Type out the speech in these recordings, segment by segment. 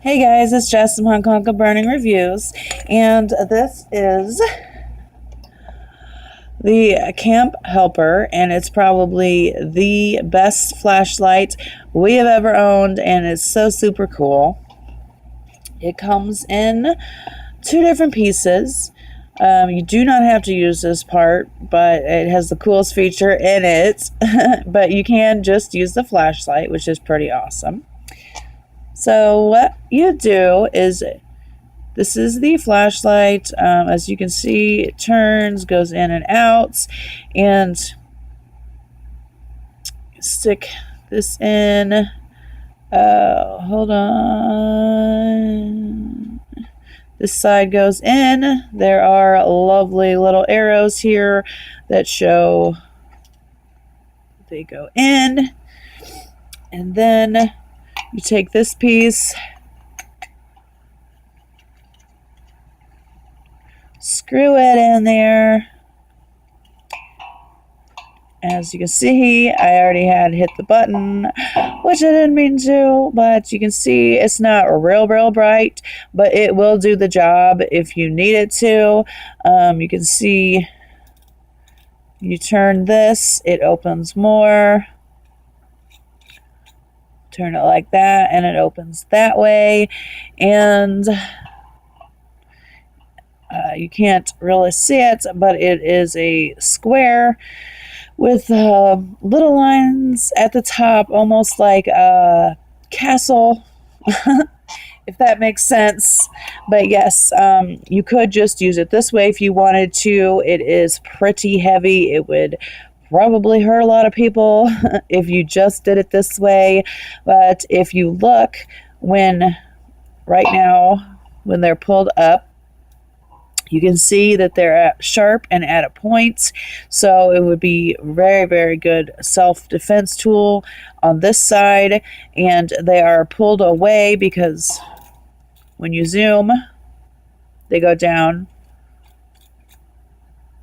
Hey guys, it's Jess from Hong Kong Burning Reviews, and this is the Camphelper, and it's probably the best flashlight we have ever owned, and it's so super cool. It comes in two different pieces. You do not have to use this part, but it has the coolest feature in it. But you can just use the flashlight, which is pretty awesome. So what you do is, this is the flashlight. As you can see, it turns, goes in and out, and stick this in. Hold on. This side goes in. There are lovely little arrows here that show they go in. And then you take this piece, screw it in there. As you can see, I already had hit the button, which I didn't mean to, but you can see it's not real bright, but it will do the job if you need it to. You can see you turn this, it opens more. Turn it like that, and it opens that way, and you can't really see it, but it is a square with little lines at the top, almost like a castle, if that makes sense. But yes, you could just use it this way if you wanted to. It is pretty heavy. It would probably hurt a lot of people if you just did it this way. But if you look, right now when they're pulled up, you can see that they're at sharp and at a point. So it would be very good self-defense tool on this side. And they are pulled away because when you zoom, they go down.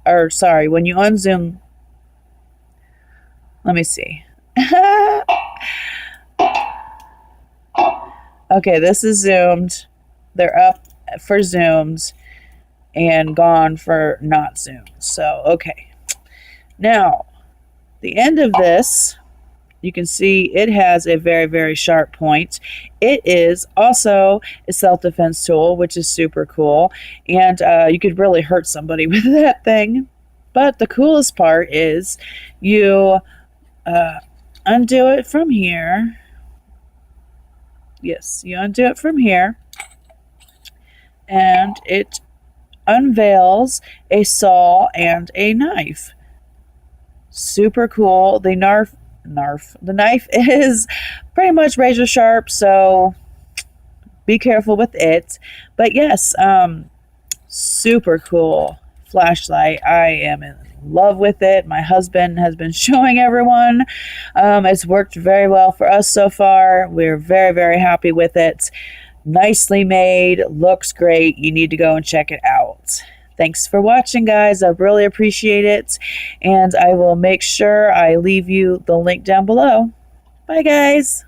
Or sorry, when you unzoom, let me see. Okay, this is zoomed. They're up for zoomed and gone for not zoomed. So, okay. Now, the end of this, you can see it has a very sharp point. It is also a self-defense tool, which is super cool. And you could really hurt somebody with that thing. But the coolest part is you undo it from here. Yes, you undo it from here, and it unveils a saw and a knife. Super cool. The knife is pretty much razor sharp, so be careful with it. But yes, super cool flashlight. I am in love with it. My husband has been showing everyone. It's worked very well for us so far. We're very happy with it. Nicely made, looks great. You need to go and check it out. Thanks for watching, guys. I really appreciate it, and I will make sure I leave you the link down below. Bye, guys.